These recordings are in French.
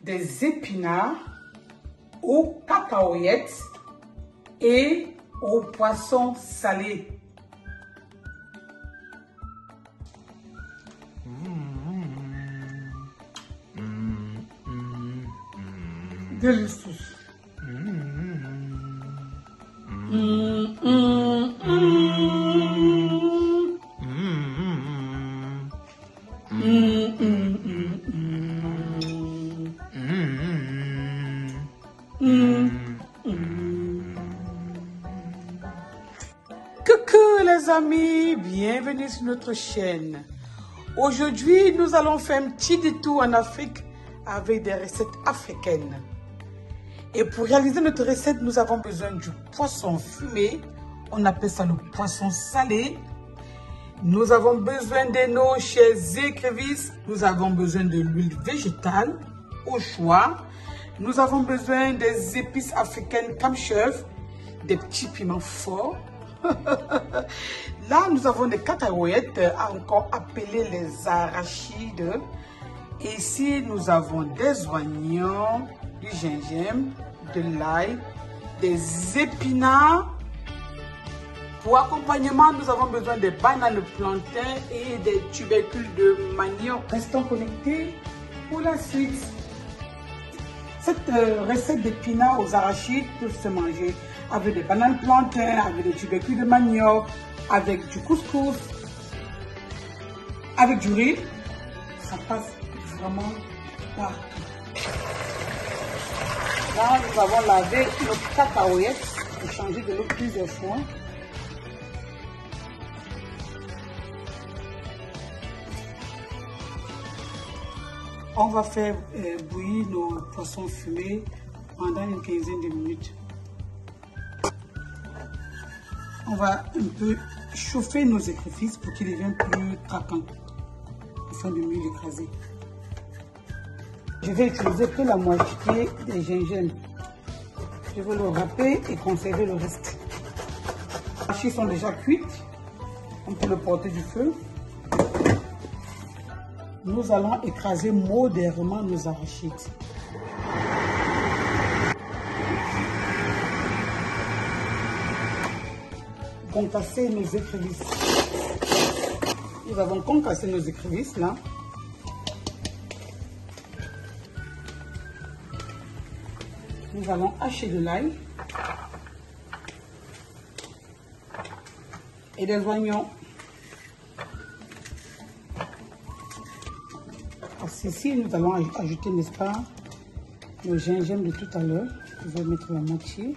des épinards aux cacahuètes et au poisson salé. Délicieux. Coucou les amis, bienvenue sur notre chaîne. Aujourd'hui, nous allons faire un petit détour en Afrique avec des recettes africaines. Et pour réaliser notre recette, nous avons besoin du poisson fumé. On appelle ça le poisson salé. Nous avons besoin de nos chaises écrevisses. Nous avons besoin de l'huile végétale au choix. Nous avons besoin des épices africaines comme chef, des petits piments forts. Là, nous avons des cacahuètes, encore appelées les arachides. Et ici, nous avons des oignons, du gingembre, de l'ail, des épinards. Pour accompagnement, nous avons besoin de bananes plantains et des tubercules de manioc. Restons connectés pour la suite. Cette recette d'épinards aux arachides peut se manger avec des bananes plantains, avec des tubercules de manioc, avec du couscous, avec du riz. Ça passe vraiment partout. Là, nous avons lavé nos cacahuètes et changé de l'eau plusieurs fois. On va faire bouillir nos poissons fumés pendant une quinzaine de minutes. On va un peu chauffer nos écrevisses pour qu'ils deviennent plus craquants, afin de mieux l'écraser. Je vais utiliser que la moitié des gingembre. Je vais le râper et conserver le reste. Les arachides sont déjà cuites. On peut le porter du feu. Nous allons écraser modérément nos arachides. Concasser nos écrevisses. Nous avons concassé nos écrevisses là. Nous allons hacher de l'ail et des oignons. Ici, nous allons ajouter, n'est-ce pas, le gingembre de tout à l'heure. Je vais mettre la moitié.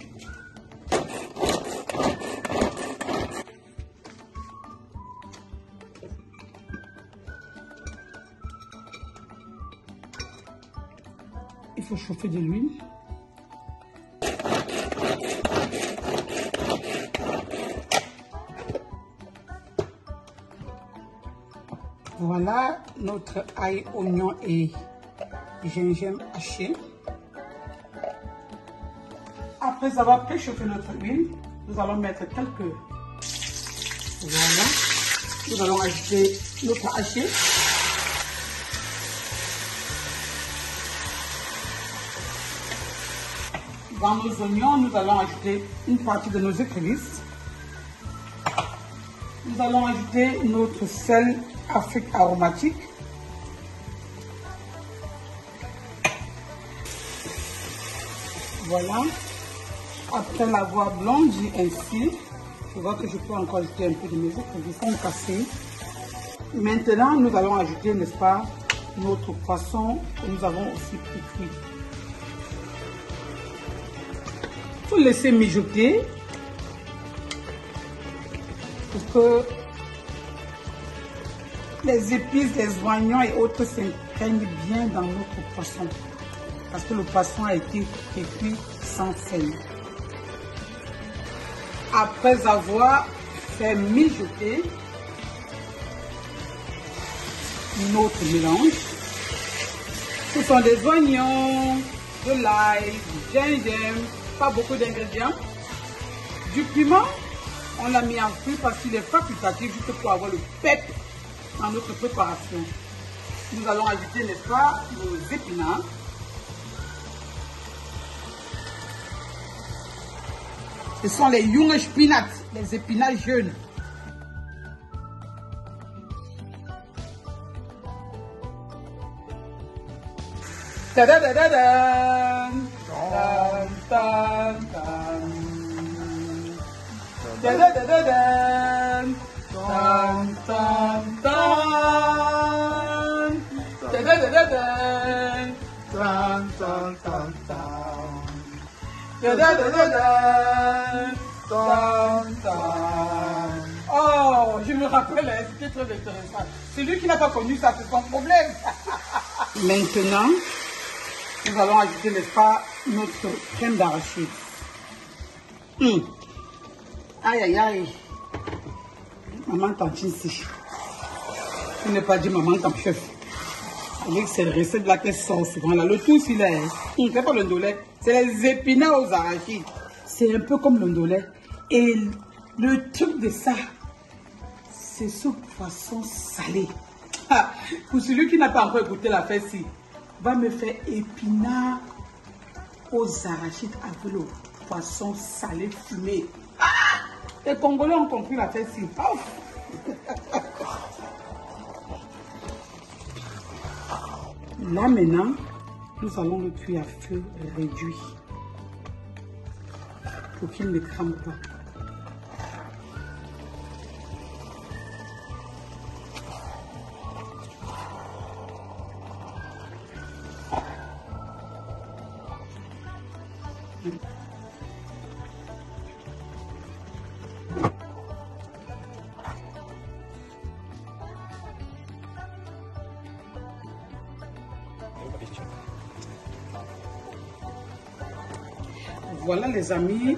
Il faut chauffer de l'huile. Voilà notre ail, oignon et gingembre haché. Après avoir préchauffé notre huile, nous allons mettre quelques... Voilà. Nous allons ajouter notre haché. Dans nos oignons, nous allons ajouter une partie de nos écrevisses. Nous allons ajouter notre sel Afrique aromatique. Voilà. Après l'avoir blondi ainsi, je vois que je peux encore ajouter un peu de mes écrevisses concassées. Maintenant, nous allons ajouter, n'est-ce pas, notre poisson que nous avons aussi cuit. Il faut laisser mijoter pour que les épices, les oignons et autres s'imprègnent bien dans notre poisson. Parce que le poisson a été cuit sans sel. Après avoir fait mijoter notre mélange, ce sont des oignons, de l'ail, du gingembre, pas beaucoup d'ingrédients, du piment. On l'a mis en fruit parce qu'il est facultatif, juste pour avoir le pep dans notre préparation. Nous allons ajouter, n'est-ce pas, nos épinards. Ce sont les junge Spinat, les épinards jeunes. Ta-da-da-da-da. Tan, tan, tan. Ta-da-da-da-da. Tan, tan, tan. Ta-da-da-da-da. Tan, tan, tan, tan. Ta-da-da-da-da. Tan, tan. Oh, je me rappelle, c'était très intéressant. Celui qui n'a pas connu ça, c'est son problème. Maintenant, nous allons ajouter, n'est-ce pas, notre crème d'arachide. Aïe, aïe, aïe. Maman tantine ici. Je n'ai pas dit maman comme chef. C'est le recette là qu'elle sort souvent. Là. Le tout, c'est là. C'est pas le ndolé. C'est les épinards aux arachides. C'est un peu comme le ndolé. Et le truc de ça, c'est ce poisson salé. Pour celui qui n'a pas encore écouté la fête-ci, va me faire épinards aux arachides avec le poisson salé fumé. Les Congolais ont compris la fête-ci. Là maintenant, nous allons le cuire à feu réduit pour qu'il ne crame pas. Voilà les amis,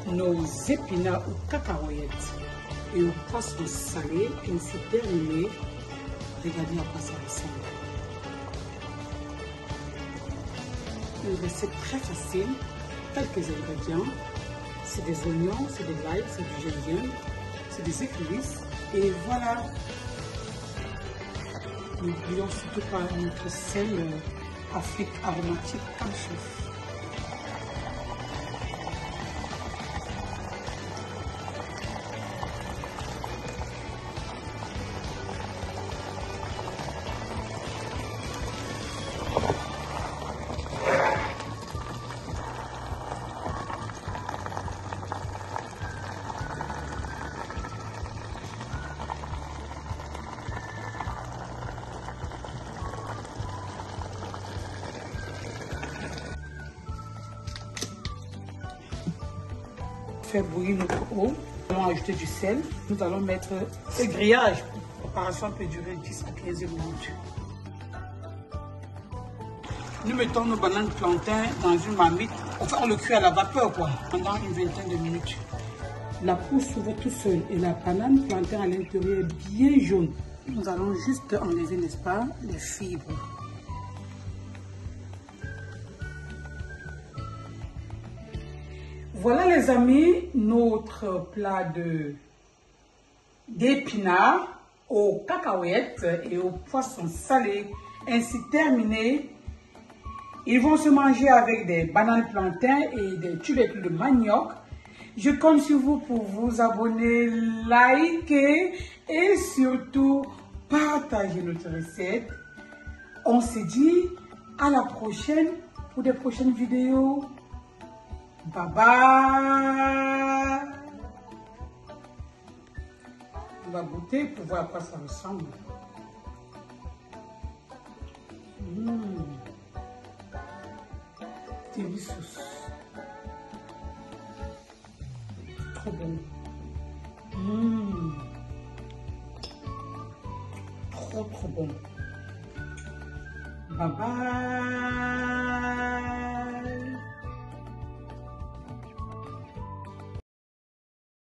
nos épinards aux cacahuètes et aux poissons salés ainsi terminés. Regardez à quoi ça ressemble. Une recette très facile, quelques ingrédients. C'est des oignons, c'est de l'ail, c'est du gingembre, c'est des écrevisses et voilà. N'oublions surtout pas notre sel Afrique aromatique comme chef. Faire bouillir notre eau, nous allons ajouter du sel, nous allons mettre ce grillage. La préparation peut durer 10 à 15 minutes. Nous mettons nos bananes plantains dans une marmite. Enfin, on le cuit à la vapeur quoi, pendant une vingtaine de minutes. La peau s'ouvre tout seul et la banane plantain à l'intérieur est bien jaune. Nous allons juste enlever, n'est-ce pas, les fibres. Voilà les amis, notre plat d'épinards aux cacahuètes et aux poissons salés ainsi terminé. Ils vont se manger avec des bananes plantains et des tubercules de manioc. Je compte sur vous pour vous abonner, liker et surtout partager notre recette. On se dit à la prochaine pour des prochaines vidéos. Bye bye. On va goûter pour voir à quoi ça ressemble. Délicieux. Trop bon. Trop bon. Bye bye.